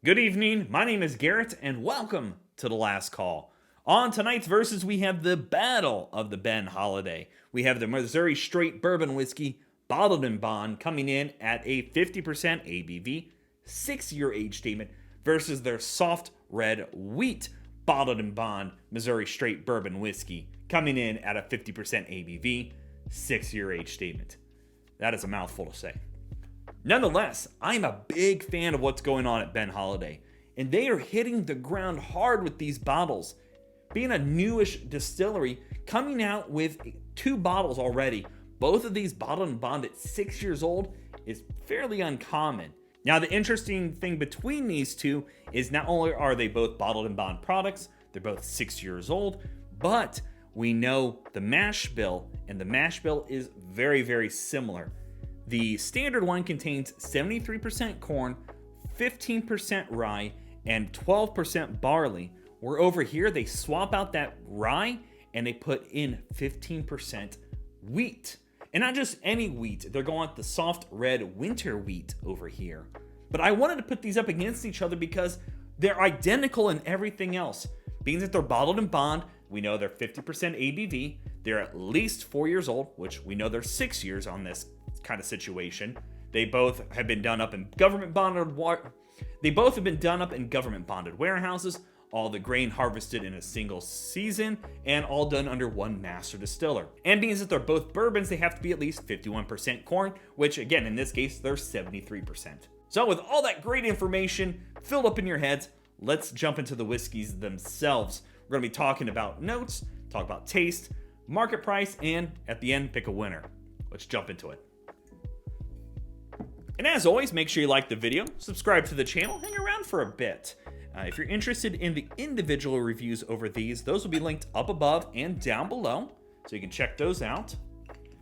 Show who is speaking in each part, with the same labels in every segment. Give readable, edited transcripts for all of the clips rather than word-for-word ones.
Speaker 1: Good evening, my name is Garrett, and welcome to The Last Call. On tonight's verses, we have the Battle of the Ben Holladay. We have the Missouri Straight Bourbon Whiskey, bottled in bond, coming in at a 50% ABV, 6-year age statement, versus their soft red wheat, bottled in bond, Missouri Straight Bourbon Whiskey, coming in at a 50% ABV, 6-year age statement. That is a mouthful to say. Nonetheless, I'm a big fan of what's going on at Ben Holladay, and they are hitting the ground hard with these bottles. Being a newish distillery, coming out with 2 bottles already, both of these bottled and bond at 6 years old, is fairly uncommon. Now, the interesting thing between these two is not only are they both bottled and bond products, they're both 6 years old, but we know the mash bill, and the mash bill is very, very similar. The standard one contains 73% corn, 15% rye, and 12% barley, where over here they swap out that rye and they put in 15% wheat. And not just any wheat, they're going with the soft red winter wheat over here. But I wanted to put these up against each other because they're identical in everything else. Being that they're bottled in bond, we know they're 50% ABV, they're at least 4 years old, which we know they're 6 years on this kind of situation. They both have been done up in government bonded warehouses, all the grain harvested in a single season, and all done under one master distiller. And being that they're both bourbons, they have to be at least 51% corn, which again, in this case, they're 73%. So with all that great information filled up in your heads, let's jump into the whiskeys themselves. We're gonna be talking about notes, talk about taste, market price, and at the end, pick a winner. Let's jump into it. And as always, make sure you like the video, subscribe to the channel, hang around for a bit. If you're interested in the individual reviews over these, those will be linked up above and down below, so you can check those out,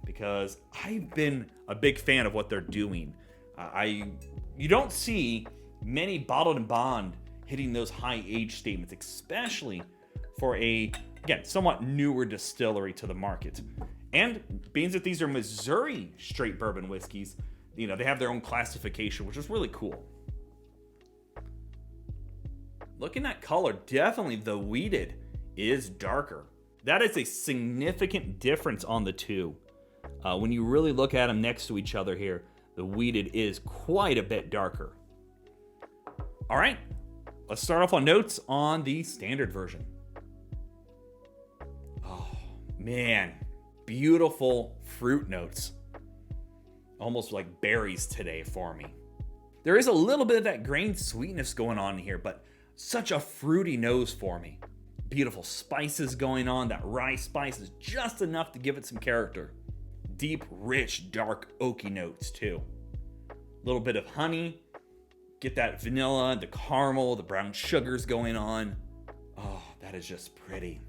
Speaker 1: because I've been a big fan of what they're doing. You don't see many bottled and bond hitting those high age statements, especially for a, again, somewhat newer distillery to the market. And being that these are Missouri straight bourbon whiskeys, you know, they have their own classification, which is really cool. Looking at color, definitely the wheated is darker. That is a significant difference on the two. When you really look at them next to each other here, the wheated is quite a bit darker. All right, let's start off on notes on the standard version. Oh, man, beautiful fruit notes. Almost like berries today for me. There is a little bit of that grain sweetness going on here, but such a fruity nose for me. Beautiful spices going on. That rye spice is just enough to give it some character. Deep, rich, dark, oaky notes too. A little bit of honey. Get that vanilla, the caramel, the brown sugars going on. Oh, that is just pretty.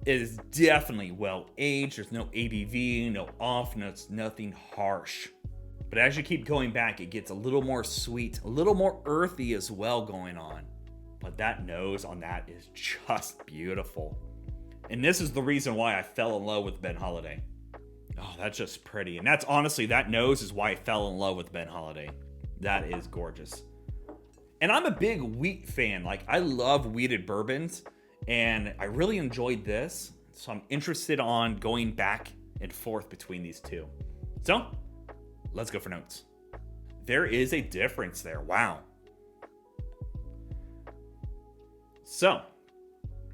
Speaker 1: It is definitely well aged. There's no ABV, no off notes, nothing harsh. But as you keep going back, it gets a little more sweet, a little more earthy as well going on. But that nose on that is just beautiful. And this is the reason why I fell in love with Ben Holladay. Oh, that's just pretty. And that's honestly, that nose is why I fell in love with Ben Holladay. That is gorgeous. And I'm a big wheat fan. Like, I love wheated bourbons. And I really enjoyed this, so I'm interested on going back and forth between these two. So, let's go for notes. There is a difference there, wow. So,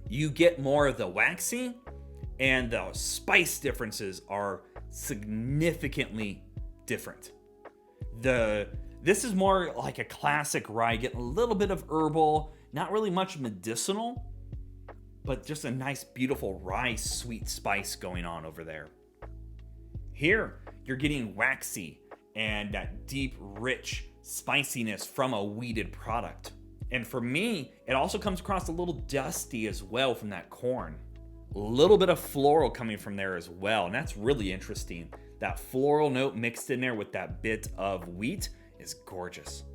Speaker 1: you get more of the waxy, and the spice differences are significantly different. This is more like a classic rye, getting a little bit of herbal, not really much medicinal, but just a nice, beautiful rye sweet spice going on over there. Here, you're getting waxy and that deep, rich spiciness from a wheated product. And for me, it also comes across a little dusty as well from that corn. A little bit of floral coming from there as well, and that's really interesting. That floral note mixed in there with that bit of wheat is gorgeous.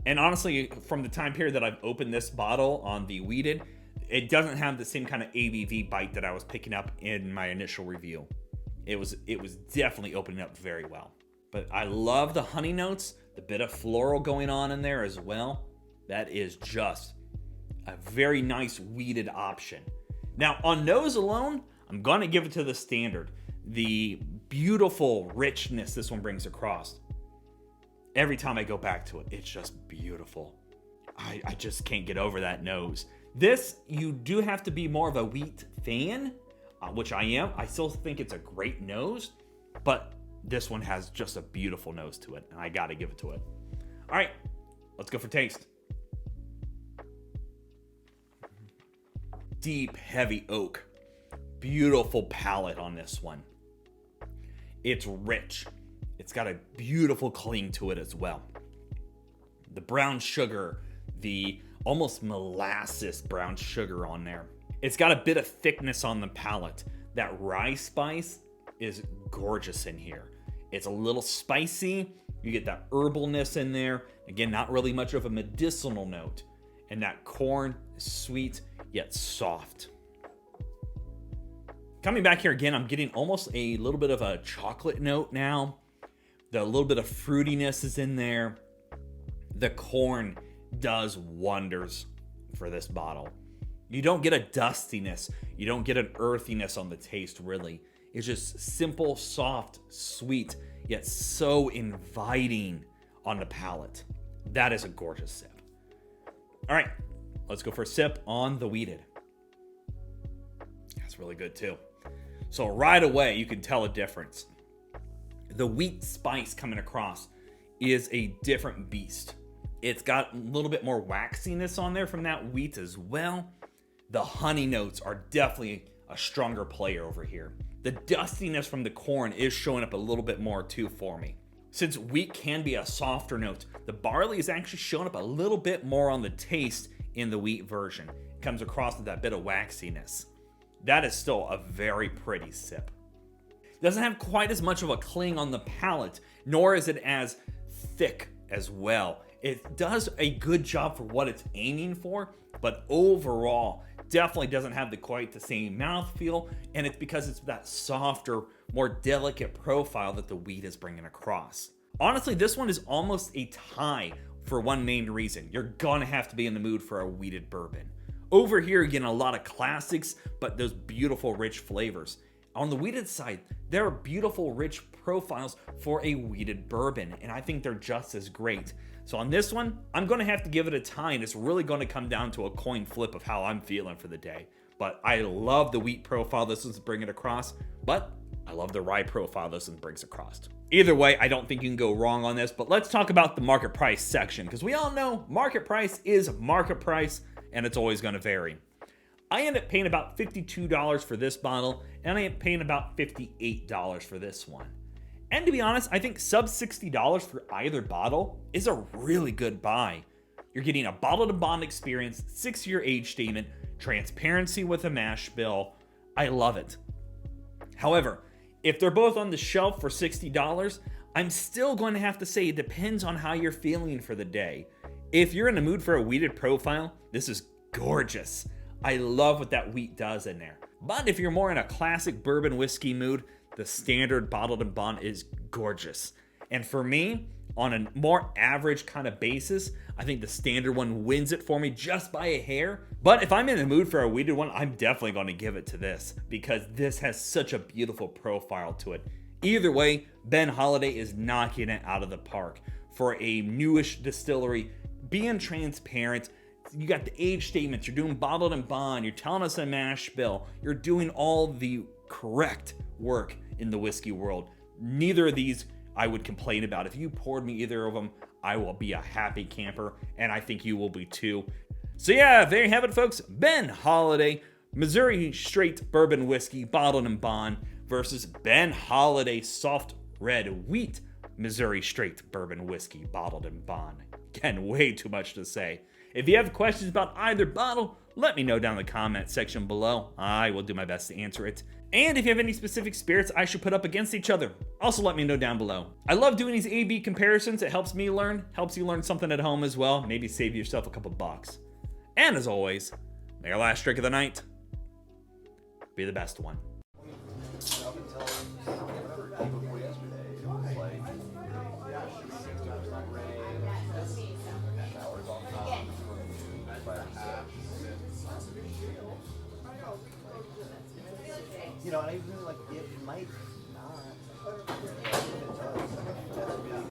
Speaker 1: And honestly, from the time period that I've opened this bottle on the wheated, it doesn't have the same kind of ABV bite that I was picking up in my initial review. It was definitely opening up very well. But I love the honey notes, the bit of floral going on in there as well. That is just a very nice weeded option. Now, on nose alone, I'm going to give it to the standard. The beautiful richness this one brings across. Every time I go back to it, it's just beautiful. I just can't get over that nose. This, you do have to be more of a wheat fan, which I am. I still think it's a great nose, but this one has just a beautiful nose to it, and I got to give it to it. All right, let's go for taste. Deep, heavy oak. Beautiful palate on this one. It's rich. It's got a beautiful cling to it as well. The brown sugar, the almost molasses brown sugar on there. It's got a bit of thickness on the palate. That rye spice is gorgeous in here. It's a little spicy. You get that herbalness in there. Again, not really much of a medicinal note. And that corn is sweet yet soft. Coming back here again, I'm getting almost a little bit of a chocolate note now. The little bit of fruitiness is in there. The corn does wonders for this bottle. You don't get a dustiness. You don't get an earthiness on the taste, really. It's just simple, soft, sweet, yet so inviting on the palate. That is a gorgeous sip. All right, let's go for a sip on the wheated. That's really good too. So right away, you can tell a difference. The wheat spice coming across is a different beast. It's got a little bit more waxiness on there from that wheat as well. The honey notes are definitely a stronger player over here. The dustiness from the corn is showing up a little bit more too for me. Since wheat can be a softer note, the barley is actually showing up a little bit more on the taste in the wheat version. It comes across with that bit of waxiness. That is still a very pretty sip. It doesn't have quite as much of a cling on the palate, nor is it as thick as well. It does a good job for what it's aiming for, but overall, definitely doesn't have quite the same mouthfeel, and it's because it's that softer, more delicate profile that the wheat is bringing across. Honestly, this one is almost a tie for one main reason. You're gonna have to be in the mood for a wheated bourbon. Over here, again, a lot of classics, but those beautiful, rich flavors. On the wheated side, there are beautiful, rich profiles for a wheated bourbon, and I think they're just as great. So on this one, I'm going to have to give it a tie, and it's really going to come down to a coin flip of how I'm feeling for the day. But I love the wheat profile this is bringing across, but I love the rye profile this one brings across. Either way, I don't think you can go wrong on this, but let's talk about the market price section, because we all know market price is market price, and it's always going to vary. I ended up paying about $52 for this bottle, and I ended up paying about $58 for this one. And to be honest, I think sub $60 for either bottle is a really good buy. You're getting a bottle to bond experience, 6-year age statement, transparency with a mash bill. I love it. However, if they're both on the shelf for $60, I'm still going to have to say it depends on how you're feeling for the day. If you're in the mood for a wheated profile, this is gorgeous. I love what that wheat does in there. But if you're more in a classic bourbon whiskey mood, the standard bottled and bond is gorgeous. And for me, on a more average kind of basis, I think the standard one wins it for me just by a hair. But if I'm in the mood for a wheated one, I'm definitely going to give it to this because this has such a beautiful profile to it. Either way, Ben Holladay is knocking it out of the park. For a newish distillery, being transparent, you got the age statements, you're doing bottled and bond, you're telling us a mash bill, you're doing all the correct work in the whiskey world. Neither of these I would complain about. If you poured me either of them, I will be a happy camper, and I think you will be too. So yeah, there you have it, folks. Ben Holladay, Missouri Straight Bourbon Whiskey, bottled and bond, versus Ben Holladay Soft Red Wheat Missouri Straight Bourbon Whiskey, bottled and bond. Again, way too much to say. If you have questions about either bottle, let me know down in the comment section below. I will do my best to answer it. And if you have any specific spirits I should put up against each other, also let me know down below. I love doing these A/B comparisons. It helps me learn, helps you learn something at home as well. Maybe save yourself a couple bucks. And as always, may your last drink of the night be the best one.
Speaker 2: You know, and I really like it might